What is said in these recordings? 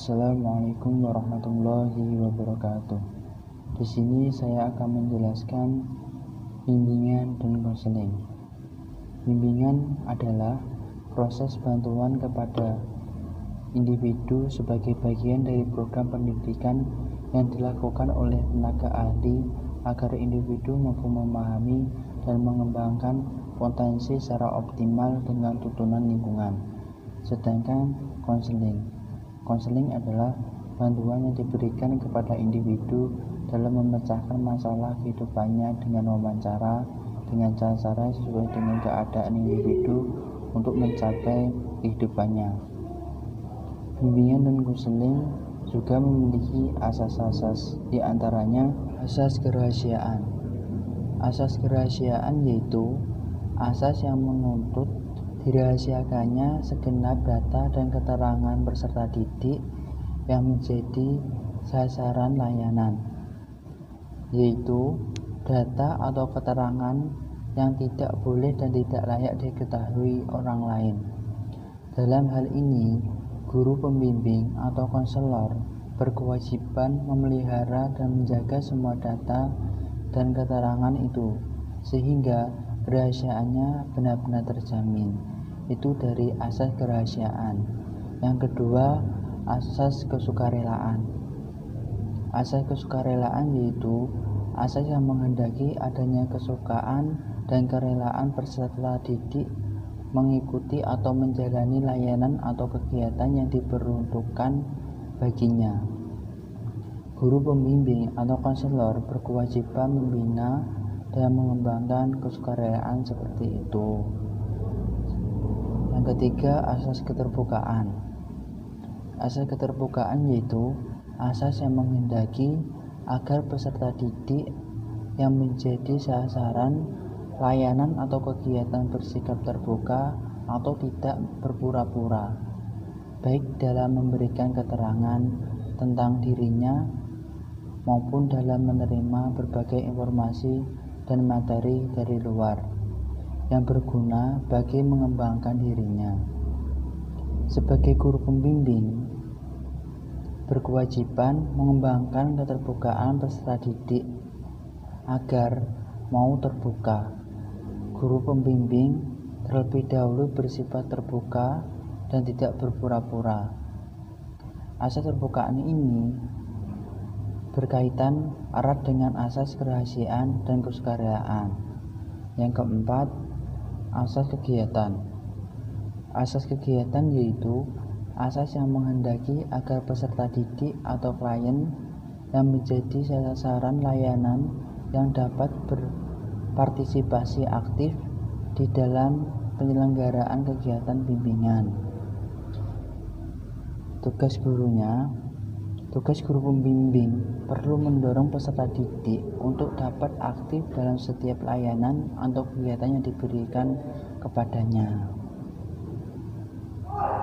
Assalamualaikum warahmatullahi wabarakatuh. Di sini saya akan menjelaskan bimbingan dan konseling. Bimbingan adalah proses bantuan kepada individu sebagai bagian dari program pendidikan yang dilakukan oleh tenaga ahli agar individu mampu memahami dan mengembangkan potensi secara optimal dengan tuntunan lingkungan. Sedangkan konseling adalah bantuan yang diberikan kepada individu dalam memecahkan masalah kehidupannya dengan wawancara dengan cara sesuai dengan keadaan individu untuk mencapai kehidupannya. Bimbingan dan konseling juga memiliki asas-asas, di antaranya asas kerahasiaan. Asas kerahasiaan yaitu asas yang menuntut dirahasiakannya segenap data dan keterangan peserta didik yang menjadi sasaran layanan, yaitu data atau keterangan yang tidak boleh dan tidak layak diketahui orang lain. Dalam hal ini, guru pembimbing atau konselor berkewajiban memelihara dan menjaga semua data dan keterangan itu sehingga kerahasiaannya benar-benar terjamin. Itu dari asas kerahasiaan. Yang kedua, asas kesukarelaan. Asas kesukarelaan yaitu asas yang menghendaki adanya kesukaan dan kerelaan peserta didik mengikuti atau menjalani layanan atau kegiatan yang diperuntukkan baginya. Guru pembimbing atau konselor berkewajiban membina dan mengembangkan kesukarelaan seperti itu. Yang ketiga, asas keterbukaan. Asas keterbukaan yaitu asas yang menghendaki agar peserta didik yang menjadi sasaran layanan atau kegiatan bersikap terbuka atau tidak berpura-pura, baik dalam memberikan keterangan tentang dirinya maupun dalam menerima berbagai informasi dan materi dari luar yang berguna bagi mengembangkan dirinya. Sebagai guru pembimbing, berkewajiban mengembangkan keterbukaan peserta didik agar mau terbuka. Guru pembimbing terlebih dahulu bersifat terbuka dan tidak berpura-pura. Asas terbukaan ini berkaitan erat dengan asas kerahasiaan dan kesukarelaan. Yang keempat, asas kegiatan. Asas kegiatan yaitu asas yang menghendaki agar peserta didik atau klien yang menjadi sasaran layanan yang dapat berpartisipasi aktif di dalam penyelenggaraan kegiatan bimbingan. Tugas guru pembimbing perlu mendorong peserta didik untuk dapat aktif dalam setiap layanan atau kegiatan yang diberikan kepadanya.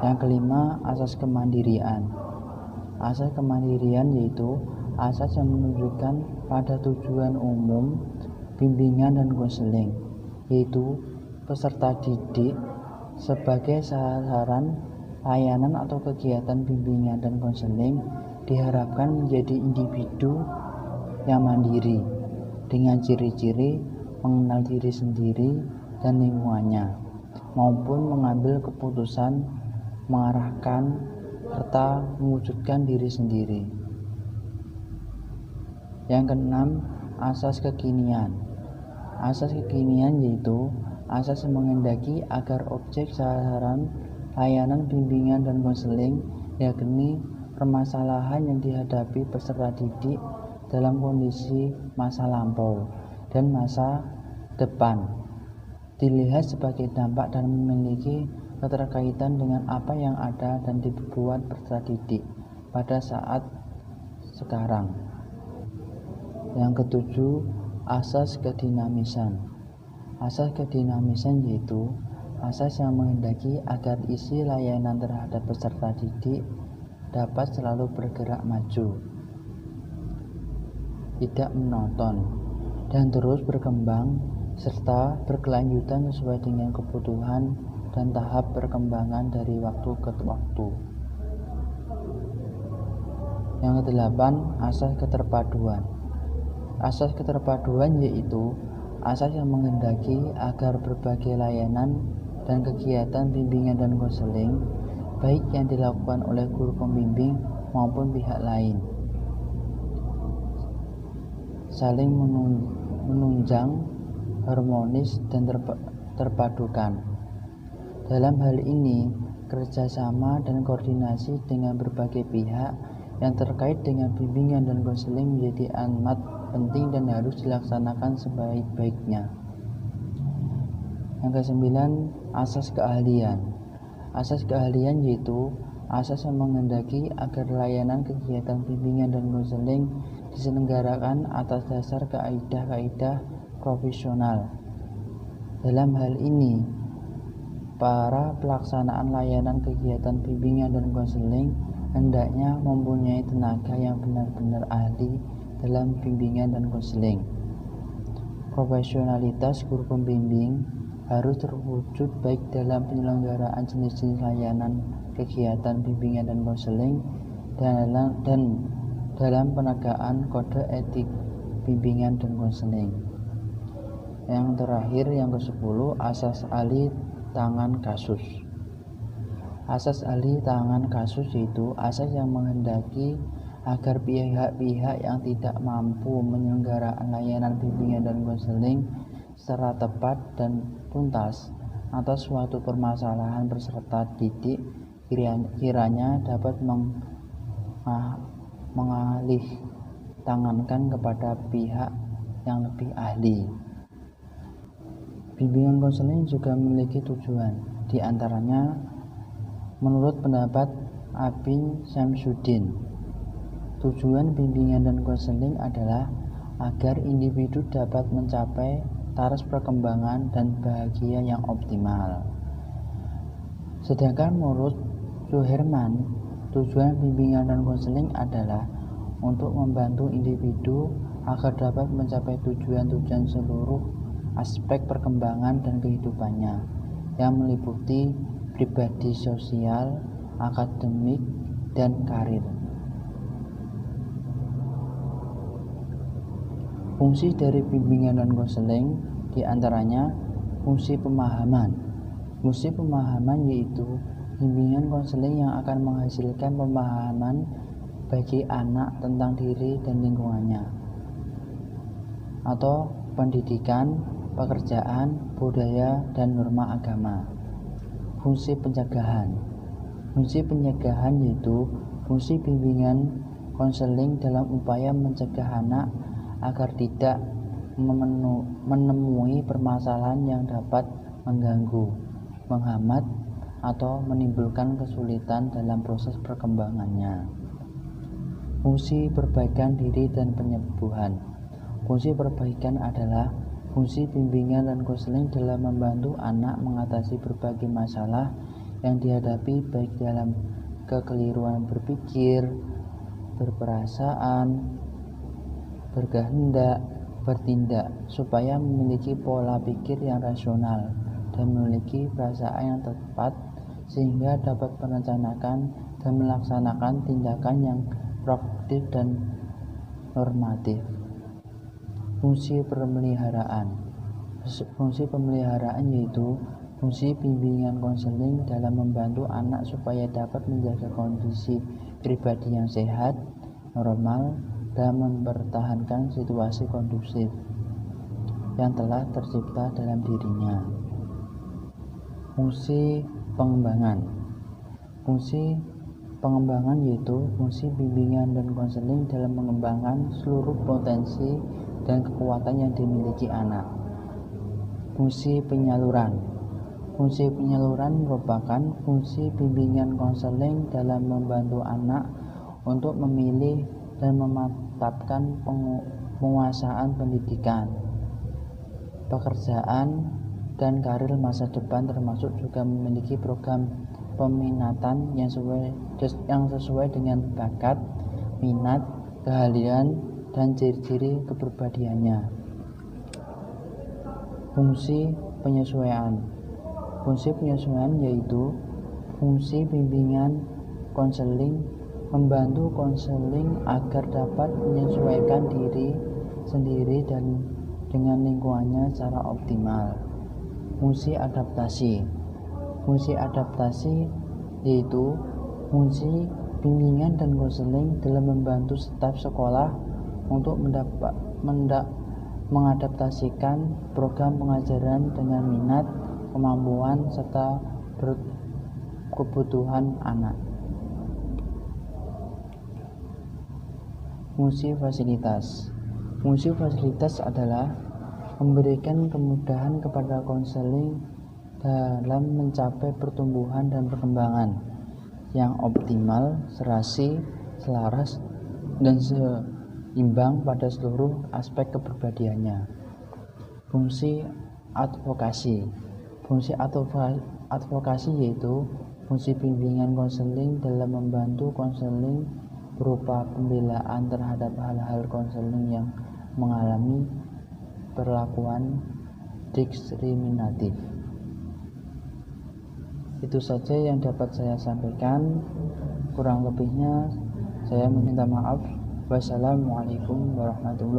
Yang kelima, asas kemandirian. Asas kemandirian yaitu asas yang menunjukkan pada tujuan umum bimbingan dan konseling, yaitu peserta didik sebagai sasaran layanan atau kegiatan bimbingan dan konseling diharapkan menjadi individu yang mandiri dengan ciri-ciri mengenal diri sendiri dan lingkungannya, maupun mengambil keputusan, mengarahkan, serta mewujudkan diri sendiri. Yang keenam, asas kekinian. Asas kekinian yaitu asas yang menghendaki agar objek sasaran layanan bimbingan dan konseling yakni permasalahan yang dihadapi peserta didik dalam kondisi masa lampau dan masa depan dilihat sebagai dampak dan memiliki keterkaitan dengan apa yang ada dan dibuat peserta didik pada saat sekarang. Yang ketujuh, asas kedinamisan. Asas kedinamisan yaitu asas yang menghendaki agar isi layanan terhadap peserta didik dapat selalu bergerak maju, tidak menonton, dan terus berkembang serta berkelanjutan sesuai dengan kebutuhan dan tahap perkembangan dari waktu ke waktu. Yang kedelapan, asas keterpaduan. Asas keterpaduan yaitu asas yang menghendaki agar berbagai layanan dan kegiatan bimbingan dan konseling, baik yang dilakukan oleh guru pembimbing maupun pihak lain, saling menunjang, harmonis, dan terpadukan. Dalam hal ini, kerjasama dan koordinasi dengan berbagai pihak yang terkait dengan bimbingan dan konseling menjadi amat penting dan harus dilaksanakan sebaik-baiknya. Yang kesembilan, asas keahlian. Asas keahlian yaitu asas yang menghendaki agar layanan kegiatan bimbingan dan konseling diselenggarakan atas dasar kaidah-kaidah profesional. Dalam hal ini, para pelaksanaan layanan kegiatan bimbingan dan konseling hendaknya mempunyai tenaga yang benar-benar ahli dalam bimbingan dan konseling. Profesionalitas guru pembimbing harus terwujud baik dalam penyelenggaraan jenis-jenis layanan kegiatan bimbingan dan konseling dan dalam penegakan kode etik bimbingan dan konseling. Yang terakhir, yang ke-10, asas ahli tangan kasus. Asas ahli tangan kasus yaitu asas yang menghendaki agar pihak-pihak yang tidak mampu menyelenggarakan layanan bimbingan dan konseling secara tepat dan tuntas atas suatu permasalahan peserta didik kiranya dapat mengalih tangankan kepada pihak yang lebih ahli. Bimbingan konseling juga memiliki tujuan, di antaranya menurut pendapat Abin Syamsuddin, tujuan bimbingan dan konseling adalah agar individu dapat mencapai taraf perkembangan dan bahagia yang optimal. Sedangkan menurut Suherman, tujuan bimbingan dan konseling adalah untuk membantu individu agar dapat mencapai tujuan-tujuan seluruh aspek perkembangan dan kehidupannya yang meliputi pribadi, sosial, akademik, dan karir. Fungsi dari bimbingan dan konseling diantaranya fungsi pemahaman. Fungsi pemahaman yaitu bimbingan konseling yang akan menghasilkan pemahaman bagi anak tentang diri dan lingkungannya, atau pendidikan, pekerjaan, budaya, dan norma agama. Fungsi pencegahan. Fungsi pencegahan yaitu fungsi bimbingan konseling dalam upaya mencegah anak agar tidak menemui permasalahan yang dapat mengganggu, menghambat, atau menimbulkan kesulitan dalam proses perkembangannya. Fungsi perbaikan diri dan penyembuhan. Fungsi perbaikan adalah fungsi bimbingan dan konseling dalam membantu anak mengatasi berbagai masalah yang dihadapi baik dalam kekeliruan berpikir, berperasaan, berkehendak, bertindak, supaya memiliki pola pikir yang rasional dan memiliki perasaan yang tepat sehingga dapat merencanakan dan melaksanakan tindakan yang proaktif dan normatif. Fungsi pemeliharaan. Fungsi pemeliharaan yaitu fungsi bimbingan konseling dalam membantu anak supaya dapat menjaga kondisi pribadi yang sehat, normal, dan mempertahankan situasi kondusif yang telah tercipta dalam dirinya. Fungsi pengembangan. Fungsi pengembangan yaitu fungsi bimbingan dan konseling dalam mengembangkan seluruh potensi dan kekuatan yang dimiliki anak. Fungsi penyaluran. Fungsi penyaluran merupakan fungsi bimbingan konseling dalam membantu anak untuk memilih dan memantapkan penguasaan pendidikan, pekerjaan, dan karir masa depan, termasuk juga memiliki program peminatan yang sesuai dengan bakat, minat, keahlian, dan ciri-ciri kepribadiannya. Fungsi penyesuaian. Fungsi penyesuaian yaitu fungsi bimbingan konseling membantu konseling agar dapat menyesuaikan diri sendiri dan dengan lingkungannya secara optimal. Fungsi adaptasi. Fungsi adaptasi yaitu fungsi bimbingan dan konseling dalam membantu staf sekolah untuk mengadaptasikan program pengajaran dengan minat, kemampuan, serta kebutuhan anak. Fungsi fasilitas. Fungsi fasilitas adalah memberikan kemudahan kepada konseling dalam mencapai pertumbuhan dan perkembangan yang optimal, serasi, selaras, dan seimbang pada seluruh aspek kepribadiannya. Fungsi advokasi. Fungsi advokasi yaitu fungsi bimbingan konseling dalam membantu konseling berupa pembelaan terhadap hal-hal konseling yang mengalami perlakuan diskriminatif. Itu saja yang dapat saya sampaikan. Kurang lebihnya saya meminta maaf. Wassalamualaikum warahmatullahi wabarakatuh.